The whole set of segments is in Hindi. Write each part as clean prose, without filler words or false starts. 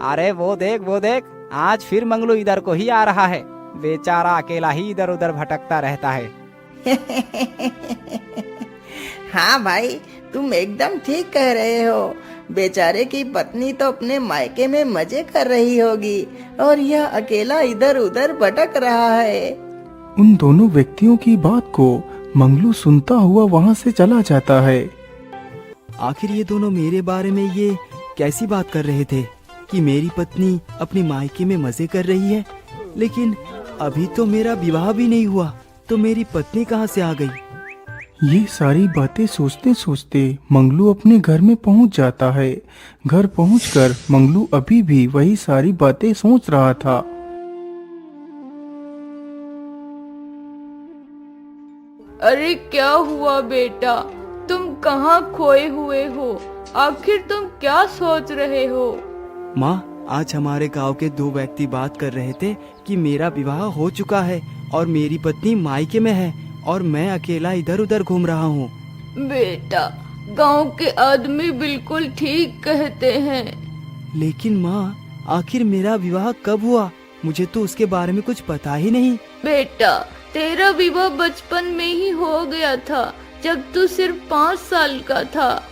अरे वो देख, आज फिर मंगलू इधर को ही आ रहा है। बेचारा अकेला ही इधर उधर भटकता रहता है। हाँ भाई, तुम एकदम ठीक कह रहे हो। बेचारे की पत्नी तो अपने मायके में मजे कर रही होगी और यह अकेला इधर उधर भटक रहा है। उन दोनों व्यक्तियों की बात को मंगलू सुनता हुआ वहाँ से चला जाता है। आखिर ये दोनों मेरे बारे में ये कैसी बात कर रहे थे कि मेरी पत्नी अपनी मायके में मजे कर रही है, लेकिन अभी तो मेरा विवाह भी नहीं हुआ, तो मेरी पत्नी कहाँ से आ गई? ये सारी बातें सोचते सोचते मंगलू अपने घर में पहुंच जाता है। घर पहुंचकर मंगलू अभी भी वही सारी बातें सोच रहा था। अरे क्या हुआ बेटा, तुम कहाँ खोए हुए हो? आखिर तुम क्या सोच रहे हो? माँ, आज हमारे गांव के दो व्यक्ति बात कर रहे थे कि मेरा विवाह हो चुका है और मेरी पत्नी मायके में है और मैं अकेला इधर उधर घूम रहा हूँ। बेटा, गांव के आदमी बिल्कुल ठीक कहते हैं। लेकिन माँ, आखिर मेरा विवाह कब हुआ? मुझे तो उसके बारे में कुछ पता ही नहीं। बेटा, तेरा विवाह बचपन में ही हो गया था, जब तू सिर्फ 5 साल का था।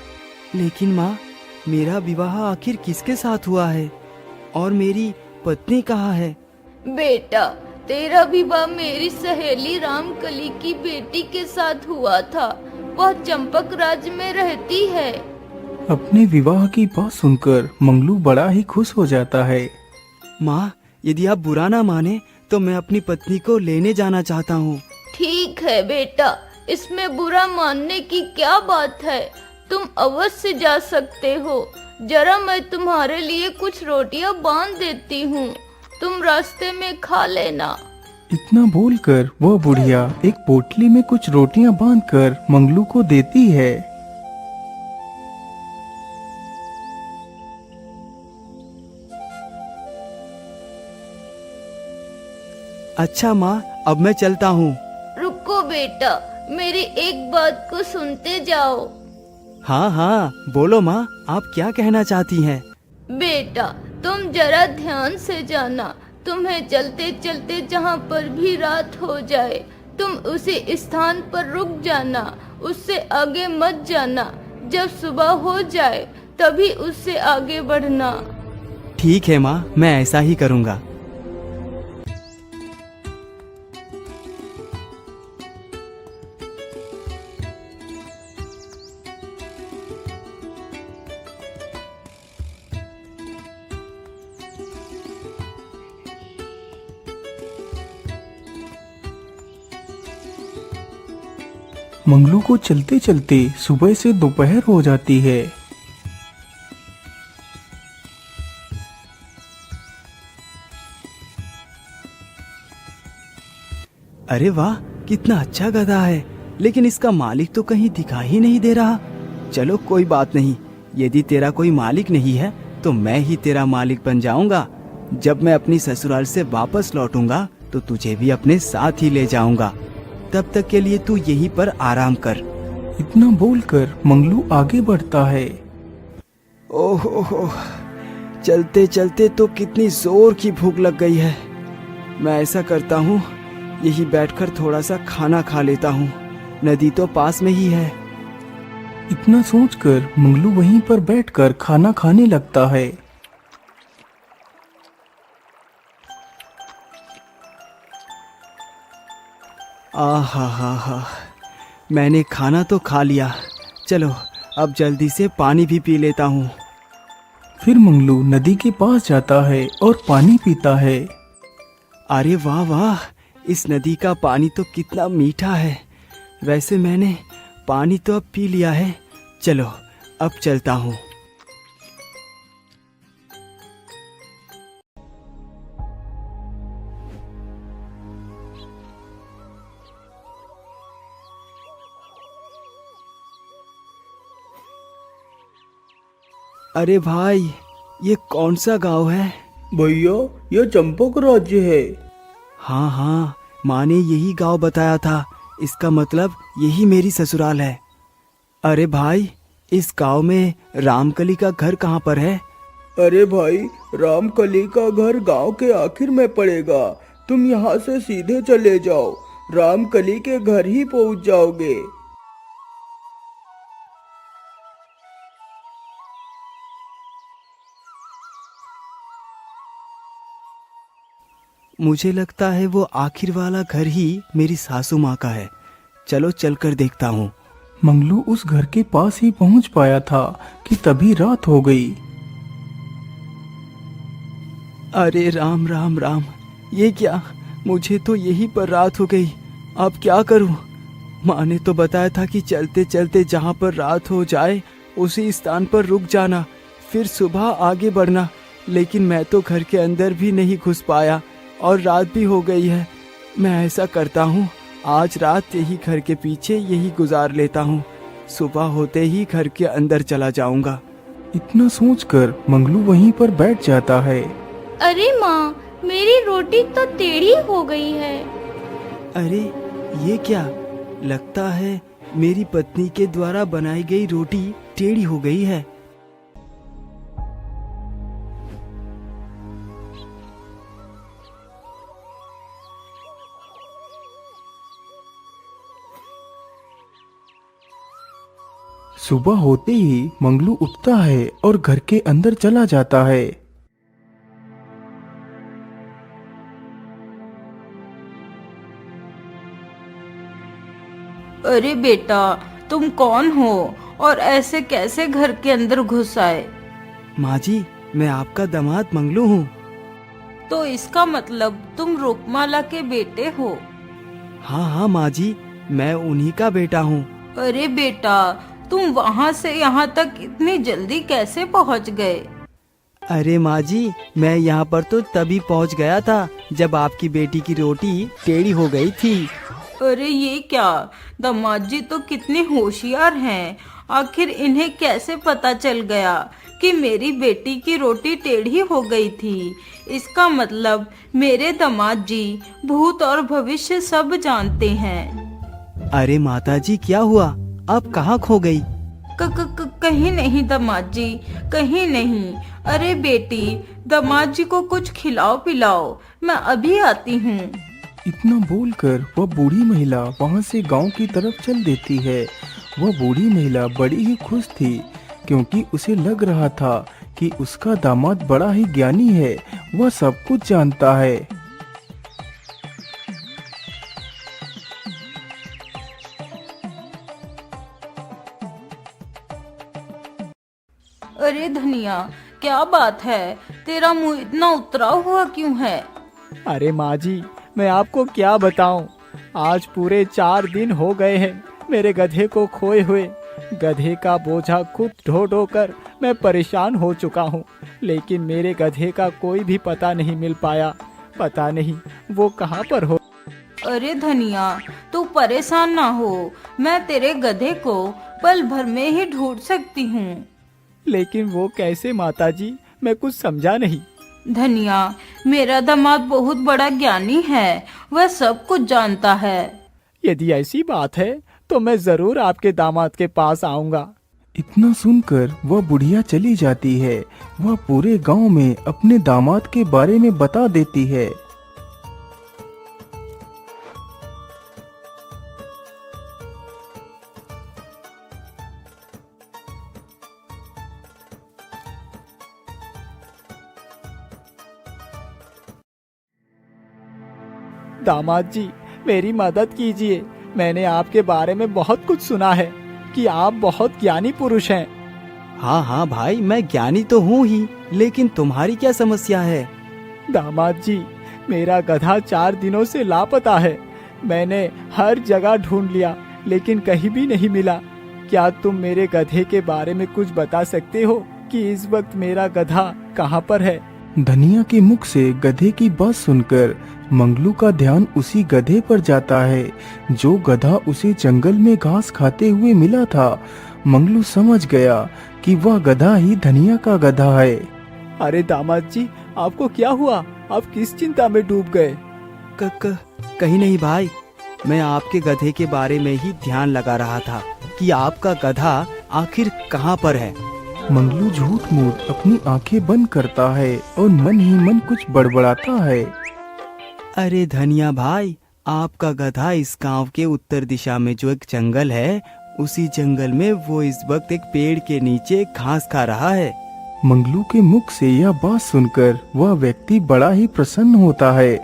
लेकिन माँ, मेरा विवाह आखिर किसके साथ हुआ है और मेरी पत्नी कहाँ है? बेटा, तेरा विवाह मेरी सहेली रामकली की बेटी के साथ हुआ था। वह चंपक राज्य में रहती है। अपने विवाह की बात सुनकर मंगलू बड़ा ही खुश हो जाता है। माँ, यदि आप बुरा ना माने तो मैं अपनी पत्नी को लेने जाना चाहता हूँ। ठीक है बेटा, इसमें बुरा मानने की क्या बात है? तुम अवश्य जा सकते हो। जरा मैं तुम्हारे लिए कुछ रोटियां बांध देती हूँ, तुम रास्ते में खा लेना। इतना बोलकर वह बुढ़िया एक पोटली में कुछ रोटियां बांधकर मंगलू को देती है। अच्छा माँ, अब मैं चलता हूँ। रुको बेटा, मेरी एक बात को सुनते जाओ। हाँ हाँ, बोलो माँ, आप क्या कहना चाहती हैं? बेटा, तुम जरा ध्यान से जाना। तुम्हें चलते चलते जहाँ पर भी रात हो जाए, तुम उसी स्थान पर रुक जाना, उससे आगे मत जाना। जब सुबह हो जाए तभी उससे आगे बढ़ना। ठीक है माँ, मैं ऐसा ही करूँगा। मंगलू को चलते चलते सुबह से दोपहर हो जाती है। अरे वाह, कितना अच्छा गधा है, लेकिन इसका मालिक तो कहीं दिखाई ही नहीं दे रहा। चलो कोई बात नहीं, यदि तेरा कोई मालिक नहीं है तो मैं ही तेरा मालिक बन जाऊंगा। जब मैं अपनी ससुराल से वापस लौटूंगा तो तुझे भी अपने साथ ही ले जाऊंगा। तब तक के लिए तू यहीं पर आराम कर। इतना बोलकर मंगलू आगे बढ़ता है। ओहो, चलते चलते तो कितनी जोर की भूख लग गई है। मैं ऐसा करता हूँ, यही बैठकर थोड़ा सा खाना खा लेता हूँ। नदी तो पास में ही है। इतना सोचकर मंगलू वहीं पर बैठकर खाना खाने लगता है। आहा, मैंने खाना तो खा लिया। चलो अब जल्दी से पानी भी पी लेता हूँ। फिर मंगलू नदी के पास जाता है और पानी पीता है। अरे वाह वाह, इस नदी का पानी तो कितना मीठा है। वैसे मैंने पानी तो अब पी लिया है। चलो अब चलता हूँ। अरे भाई, ये कौन सा गांव है? भैया, यह चंपक राज्य है। हाँ हाँ, माँ ने यही गांव बताया था। इसका मतलब यही मेरी ससुराल है। अरे भाई, इस गांव में रामकली का घर कहाँ पर है? अरे भाई, रामकली का घर गांव के आखिर में पड़ेगा। तुम यहाँ से सीधे चले जाओ, रामकली के घर ही पहुँच जाओगे। मुझे लगता है वो आखिर वाला घर ही मेरी सासू माँ का है। चलो चलकर देखता हूँ। मंगलू उस घर के पास ही पहुंच पाया था कि तभी रात हो गई। अरे राम राम राम, ये क्या, मुझे तो यहीं पर रात हो गई। अब क्या करूं? माँ ने तो बताया था कि चलते चलते जहाँ पर रात हो जाए उसी स्थान पर रुक जाना, फिर सुबह आगे बढ़ना। लेकिन मैं तो घर के अंदर भी नहीं घुस पाया और रात भी हो गई है। मैं ऐसा करता हूँ, आज रात यही घर के पीछे यही गुजार लेता हूँ, सुबह होते ही घर के अंदर चला जाऊंगा। इतना सोचकर मंगलू वहीं पर बैठ जाता है। अरे माँ, मेरी रोटी तो टेढ़ी हो गई है। अरे ये क्या, लगता है मेरी पत्नी के द्वारा बनाई गई रोटी टेढ़ी हो गई है। सुबह होते ही मंगलू उठता है और घर के अंदर चला जाता है। अरे बेटा, तुम कौन हो और ऐसे कैसे घर के अंदर घुस आए? माँ जी, मैं आपका दामाद मंगलू हूँ। तो इसका मतलब तुम रुकमाला के बेटे हो? हाँ हाँ माँ जी, मैं उन्हीं का बेटा हूँ। अरे बेटा, तुम वहाँ से यहाँ तक इतनी जल्दी कैसे पहुँच गए? अरे माँ जी, मैं यहाँ पर तो तभी पहुँच गया था जब आपकी बेटी की रोटी टेढ़ी हो गई थी। अरे ये क्या, दामाद जी तो कितने होशियार हैं। आखिर इन्हें कैसे पता चल गया कि मेरी बेटी की रोटी टेढ़ी हो गई थी? इसका मतलब मेरे दामाद जी भूत और भविष्य सब जानते हैं। अरे माता जी, क्या हुआ? आप कहाँ खो गई? कहीं नहीं दामाद जी, कहीं नहीं। अरे बेटी, दामाद जी को कुछ खिलाओ पिलाओ, मैं अभी आती हूँ। इतना बोलकर वह बूढ़ी महिला वहां से गांव की तरफ चल देती है। वह बूढ़ी महिला बड़ी ही खुश थी क्योंकि उसे लग रहा था कि उसका दामाद बड़ा ही ज्ञानी है, वह सब कुछ जानता है। अरे धनिया, क्या बात है, तेरा मुंह इतना उतरा हुआ क्यों है? अरे माँ जी, मैं आपको क्या बताऊं, आज पूरे 4 दिन हो गए हैं मेरे गधे को खोए हुए। गधे का बोझा खुद ढो ढो कर मैं परेशान हो चुका हूँ, लेकिन मेरे गधे का कोई भी पता नहीं मिल पाया। पता नहीं वो कहाँ पर हो। अरे धनिया, तू परेशान ना हो, मैं तेरे गधे को पल भर में ही ढूंढ सकती हूँ। लेकिन वो कैसे माता जी, मैं कुछ समझा नहीं। धनिया, मेरा दामाद बहुत बड़ा ज्ञानी है, वह सब कुछ जानता है। यदि ऐसी बात है तो मैं जरूर आपके दामाद के पास आऊंगा। इतना सुनकर वह बुढ़िया चली जाती है। वह पूरे गांव में अपने दामाद के बारे में बता देती है। दामाद जी, मेरी मदद कीजिए। मैंने आपके बारे में बहुत कुछ सुना है कि आप बहुत ज्ञानी पुरुष हैं। हाँ हाँ भाई, मैं ज्ञानी तो हूँ ही, लेकिन तुम्हारी क्या समस्या है? दामाद जी, मेरा गधा 4 दिनों से लापता है। मैंने हर जगह ढूंढ लिया लेकिन कहीं भी नहीं मिला। क्या तुम मेरे गधे के बारे में कुछ बता सकते हो कि इस वक्त मेरा गधा कहाँ पर है? धनिया के मुख से गधे की बात सुनकर मंगलू का ध्यान उसी गधे पर जाता है जो गधा उसे जंगल में घास खाते हुए मिला था। मंगलू समझ गया कि वह गधा ही धनिया का गधा है। अरे दामाद जी, आपको क्या हुआ? आप किस चिंता में डूब गए? कहीं नहीं भाई, मैं आपके गधे के बारे में ही ध्यान लगा रहा था कि आपका गधा आखिर कहाँ पर है। मंगलू झूठ मूठ अपनी आंखें बंद करता है और मन ही मन कुछ बड़बड़ाता है। अरे धनिया भाई, आपका गधा इस गांव के उत्तर दिशा में जो एक जंगल है, उसी जंगल में वो इस वक्त एक पेड़ के नीचे घास खा रहा है। मंगलू के मुख से यह बात सुनकर वह व्यक्ति बड़ा ही प्रसन्न होता है।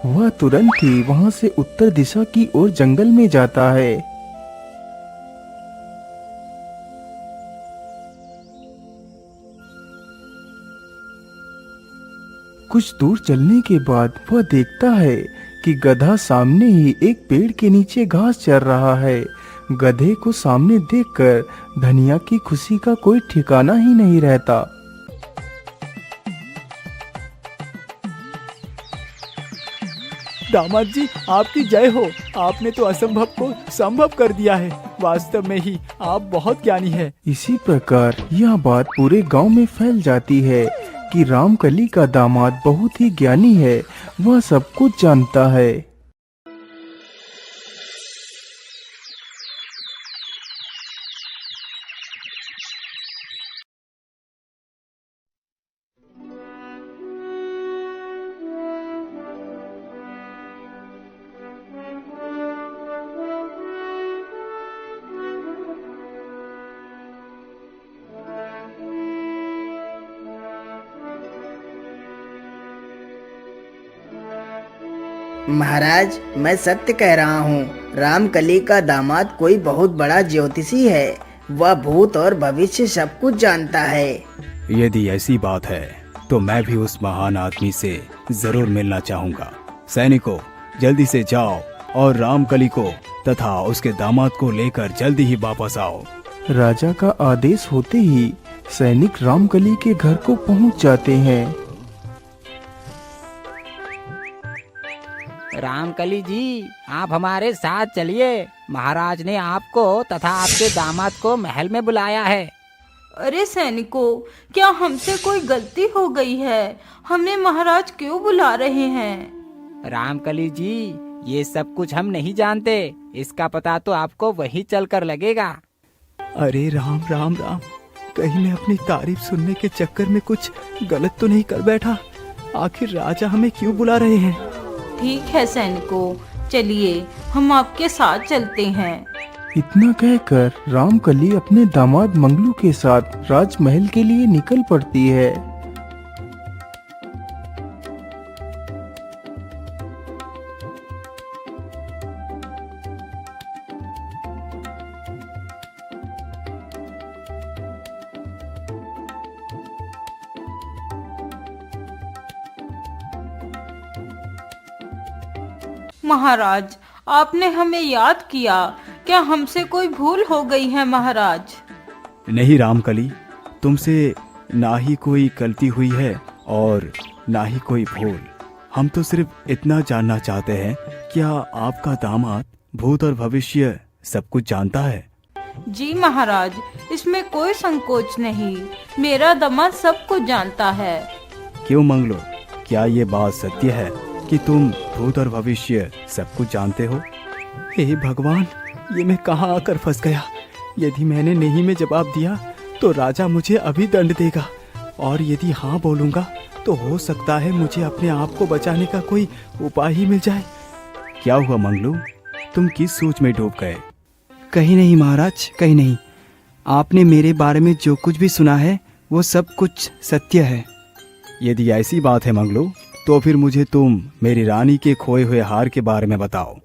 वह तुरंत ही वहां से उत्तर दिशा की ओर जंगल में जाता है। कुछ दूर चलने के बाद वह देखता है कि गधा सामने ही एक पेड़ के नीचे घास चर रहा है। गधे को सामने देखकर धनिया की खुशी का कोई ठिकाना ही नहीं रहता। दामाद जी, आपकी जय हो। आपने तो असंभव को संभव कर दिया है। वास्तव में ही आप बहुत ज्ञानी हैं। इसी प्रकार यह बात पूरे गांव में फैल जाती है कि रामकली का दामाद बहुत ही ज्ञानी है। वह सब कुछ जानता है। महाराज, मैं सत्य कह रहा हूँ। रामकली का दामाद कोई बहुत बड़ा ज्योतिषी है। वह भूत और भविष्य सब कुछ जानता है। यदि ऐसी बात है तो मैं भी उस महान आदमी से जरूर मिलना चाहूँगा। सैनिकों, जल्दी से जाओ और रामकली को तथा उसके दामाद को लेकर जल्दी ही वापस आओ। राजा का आदेश होते ही सैनिक रामकली के घर को पहुंच जाते हैं। रामकली जी, आप हमारे साथ चलिए। महाराज ने आपको तथा आपके दामाद को महल में बुलाया है। अरे सैनिकों, क्या हमसे कोई गलती हो गई है? हमें महाराज क्यों बुला रहे हैं? रामकली जी, ये सब कुछ हम नहीं जानते। इसका पता तो आपको वहीं चलकर लगेगा। अरे राम राम राम, कहीं मैं अपनी तारीफ सुनने के चक्कर में कुछ गलत तो नहीं कर बैठा? आखिर राजा हमें क्यों बुला रहे हैं? ठीक है सैनिकों, चलिए हम आपके साथ चलते हैं। इतना कहकर रामकली अपने दामाद मंगलू के साथ राजमहल के लिए निकल पड़ती है। महाराज, आपने हमें याद किया। क्या हमसे कोई भूल हो गई है महाराज? नहीं रामकली, तुमसे ना ही कोई गलती हुई है और ना ही कोई भूल। हम तो सिर्फ इतना जानना चाहते हैं, क्या आपका दामाद भूत और भविष्य सब कुछ जानता है? जी महाराज, इसमें कोई संकोच नहीं। मेरा दामाद सब कुछ जानता है। क्यों मंगलो, क्या ये बात सत्य है कि तुम भूत और भविष्य सब कुछ जानते हो? हे भगवान, ये मैं कहाँ आकर फंस गया। यदि मैंने नहीं में जवाब दिया तो राजा मुझे अभी दंड देगा, और यदि हाँ बोलूँगा तो हो सकता है मुझे अपने आप को बचाने का कोई उपाय ही मिल जाए। क्या हुआ मंगलू, तुम किस सोच में डूब गए? कहीं नहीं महाराज, कहीं नहीं। आपने मेरे बारे में जो कुछ भी सुना है वो सब कुछ सत्य है। यदि ऐसी बात है मंगलू, तो फिर मुझे तुम मेरी रानी के खोए हुए हार के बारे में बताओ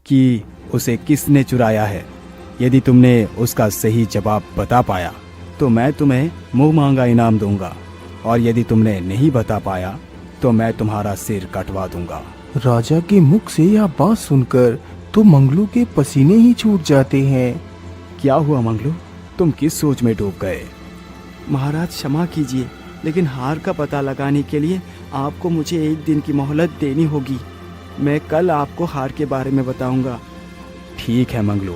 कि उसे किसने चुराया है। यदि तुमने उसका सही जवाब बता पाया तो मैं तुम्हें मुंह मांगा इनाम दूंगा, और यदि तुमने नहीं बता पाया तो मैं तुम्हारा सिर कटवा दूंगा। राजा के मुख से यह बात सुनकर तो मंगलू के पसीने ही छूट जाते हैं। क्या हुआ मंगलू, तुम किस सोच में डूब गए? महाराज क्षमा कीजिए, लेकिन हार का पता लगाने के लिए आपको मुझे 1 दिन की मोहलत देनी होगी। मैं कल आपको हार के बारे में बताऊंगा। ठीक है मंगलू,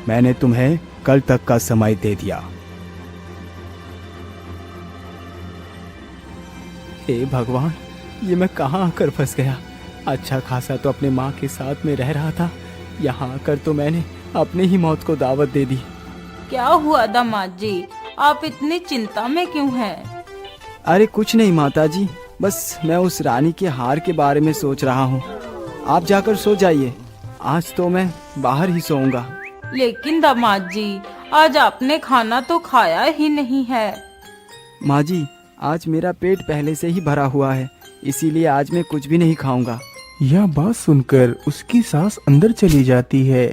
मैंने तुम्हें कल तक का समय दे दिया। हे भगवान, ये मैं कहाँ आकर फंस गया। अच्छा खासा तो अपने माँ के साथ में रह रहा था, यहाँ आकर तो मैंने अपने ही मौत को दावत दे दी। क्या हुआ दामाद जी, आप इतनी चिंता में क्यों हैं? अरे कुछ नहीं माता जी, बस मैं उस रानी के हार के बारे में सोच रहा हूँ। आप जाकर सो जाइए, आज तो मैं बाहर ही सोऊंगा। लेकिन दामाद जी, आज आपने खाना तो खाया ही नहीं है। माँ जी, आज मेरा पेट पहले से ही भरा हुआ है, इसीलिए आज मैं कुछ भी नहीं खाऊंगा। यह बात सुनकर उसकी सांस अंदर चली जाती है।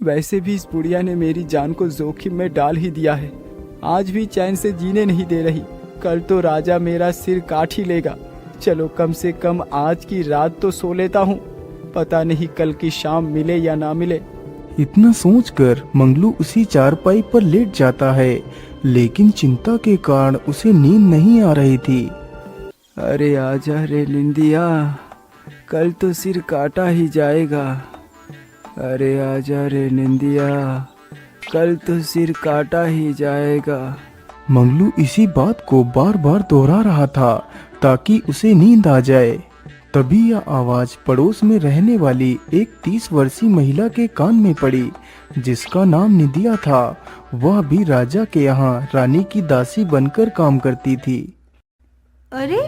वैसे भी इस बुढ़िया ने मेरी जान को जोखिम में डाल ही दिया है, आज भी चैन से जीने नहीं दे रही। कल तो राजा मेरा सिर काट ही लेगा। चलो कम से कम आज की रात तो सो लेता हूँ, पता नहीं कल की शाम मिले या ना मिले। इतना सोचकर मंगलू उसी चारपाई पर लेट जाता है, लेकिन चिंता के कारण उसे नींद नहीं आ रही थी। अरे आजा रे निंदिया, कल तो सिर काटा ही जाएगा। अरे आजा रे निंदिया, कल तो सिर काटा ही जाएगा। मंगलू इसी बात को बार बार दोहरा रहा था ताकि उसे नींद आ जाए। तभी यह आवाज पड़ोस में रहने वाली एक 30 वर्षीय महिला के कान में पड़ी, जिसका नाम निदिया था। वह भी राजा के यहाँ रानी की दासी बनकर काम करती थी। अरे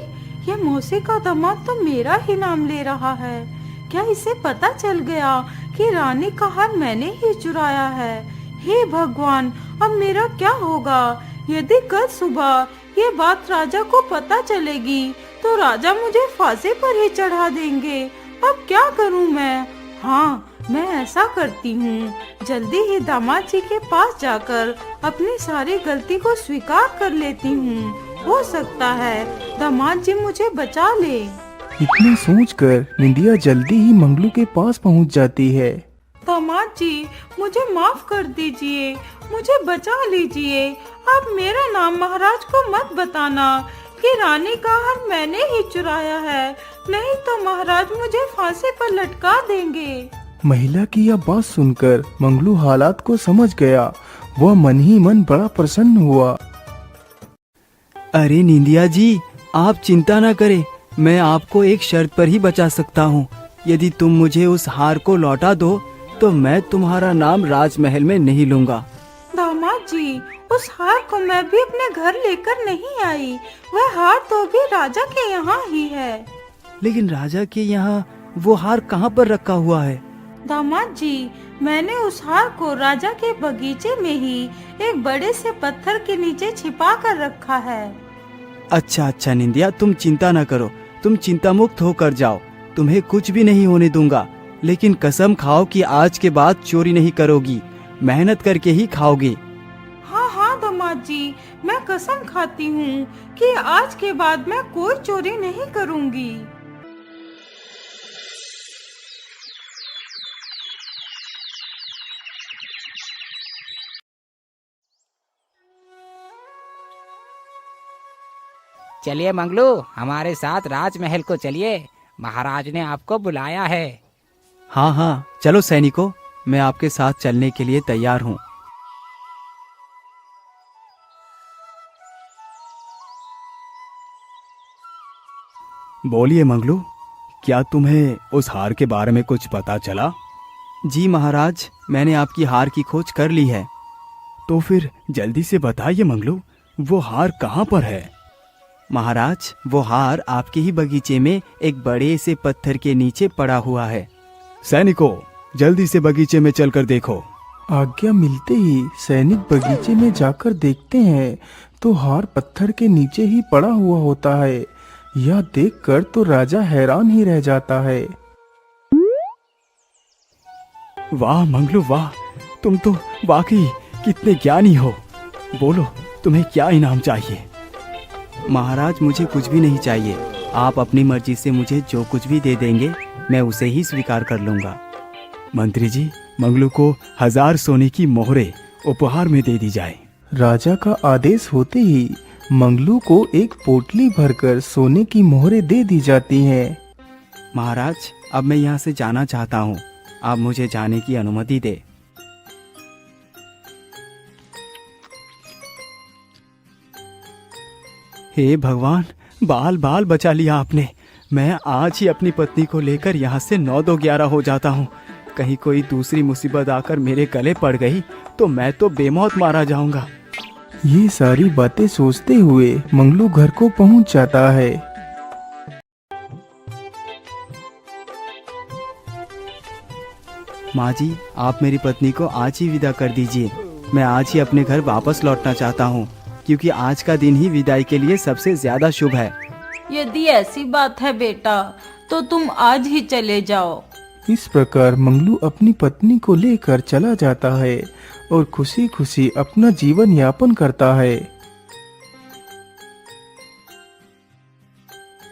ये मौसी का दामाद तो मेरा ही नाम ले रहा है। क्या इसे पता चल गया कि रानी का हार मैंने ही चुराया है? हे भगवान, अब मेरा क्या होगा? यदि कल सुबह ये बात राजा को पता चलेगी तो राजा मुझे फांसी पर ही चढ़ा देंगे। अब क्या करूं मैं? हाँ, मैं ऐसा करती हूँ, जल्दी ही दामाद जी के पास जाकर अपनी सारी गलती को स्वीकार कर लेती हूँ। हो सकता है दामाद जी मुझे बचा ले। इतना सोचकर निंदिया जल्दी ही मंगलू के पास पहुँच जाती है। दामाद जी, मुझे माफ कर दीजिए, मुझे बचा लीजिए। अब मेरा नाम महाराज को मत बताना कि रानी का हार मैंने ही चुराया है, नहीं तो महाराज मुझे फांसी पर लटका देंगे। महिला की यह बात सुनकर मंगलू हालात को समझ गया। वह मन ही मन बड़ा प्रसन्न हुआ। अरे निंदिया जी, आप चिंता ना करें, मैं आपको एक शर्त पर ही बचा सकता हूँ। यदि तुम मुझे उस हार को लौटा दो तो मैं तुम्हारा नाम राजमहल में नहीं लूंगा। दामाद जी, उस हार को मैं भी अपने घर लेकर नहीं आई। वह हार तो भी राजा के यहाँ ही है। लेकिन राजा के यहाँ वो हार कहाँ पर रखा हुआ है? दामाद जी, मैंने उस हार को राजा के बगीचे में ही एक बड़े से पत्थर के नीचे छिपा कर रखा है। अच्छा अच्छा निंदिया, तुम चिंता न करो, तुम चिंता मुक्त होकर जाओ, तुम्हें कुछ भी नहीं होने दूंगा। लेकिन कसम खाओ कि आज के बाद चोरी नहीं करोगी, मेहनत करके ही खाओगे। हाँ हाँ दामाद जी, मैं कसम खाती हूँ कि आज के बाद मैं कोई चोरी नहीं करूँगी। चलिए मंगलू, हमारे साथ राजमहल को चलिए, महाराज ने आपको बुलाया है। हाँ हाँ, चलो सैनिकों, मैं आपके साथ चलने के लिए तैयार हूँ। बोलिए मंगलू, क्या तुम्हें उस हार के बारे में कुछ पता चला? जी महाराज, मैंने आपकी हार की खोज कर ली है। तो फिर जल्दी से बताइए मंगलू, वो हार कहाँ पर है? महाराज, वो हार आपके ही बगीचे में एक बड़े से पत्थर के नीचे पड़ा हुआ है। सैनिकों, जल्दी से बगीचे में चलकर देखो। आज्ञा मिलते ही सैनिक बगीचे में जाकर देखते हैं तो हार पत्थर के नीचे ही पड़ा हुआ होता है। यह देखकर तो राजा हैरान ही रह जाता है। वाह मंगलू वाह, तुम तो वाकई कितने ज्ञानी हो। बोलो, तुम्हें क्या इनाम चाहिए? महाराज, मुझे कुछ भी नहीं चाहिए, आप अपनी मर्जी से मुझे जो कुछ भी दे देंगे मैं उसे ही स्वीकार कर लूंगा। मंत्री जी, मंगलू को 1000 सोने की मोहरें उपहार में दे दी जाए। राजा का आदेश होते ही मंगलू को एक पोटली भरकर सोने की मोहरें दे दी जाती हैं। महाराज, अब मैं यहाँ से जाना चाहता हूँ, आप मुझे जाने की अनुमति दे। हे भगवान, बाल बाल बचा लिया आपने। मैं आज ही अपनी पत्नी को लेकर यहाँ से 9-2-11 हो जाता हूँ। कहीं कोई दूसरी मुसीबत आकर मेरे गले पड़ गई तो मैं तो बेमौत मारा जाऊंगा। ये सारी बातें सोचते हुए मंगलू घर को पहुंच जाता है। माँ जी, आप मेरी पत्नी को आज ही विदा कर दीजिए। मैं आज ही अपने घर वापस लौटना चाहता हूँ, क्योंकि आज का दिन ही विदाई के लिए सबसे ज्यादा शुभ है। यदि ऐसी बात है बेटा, तो तुम आज ही चले जाओ। इस प्रकार मंगलू अपनी पत्नी को लेकर चला जाता है और खुशी खुशी अपना जीवन यापन करता है।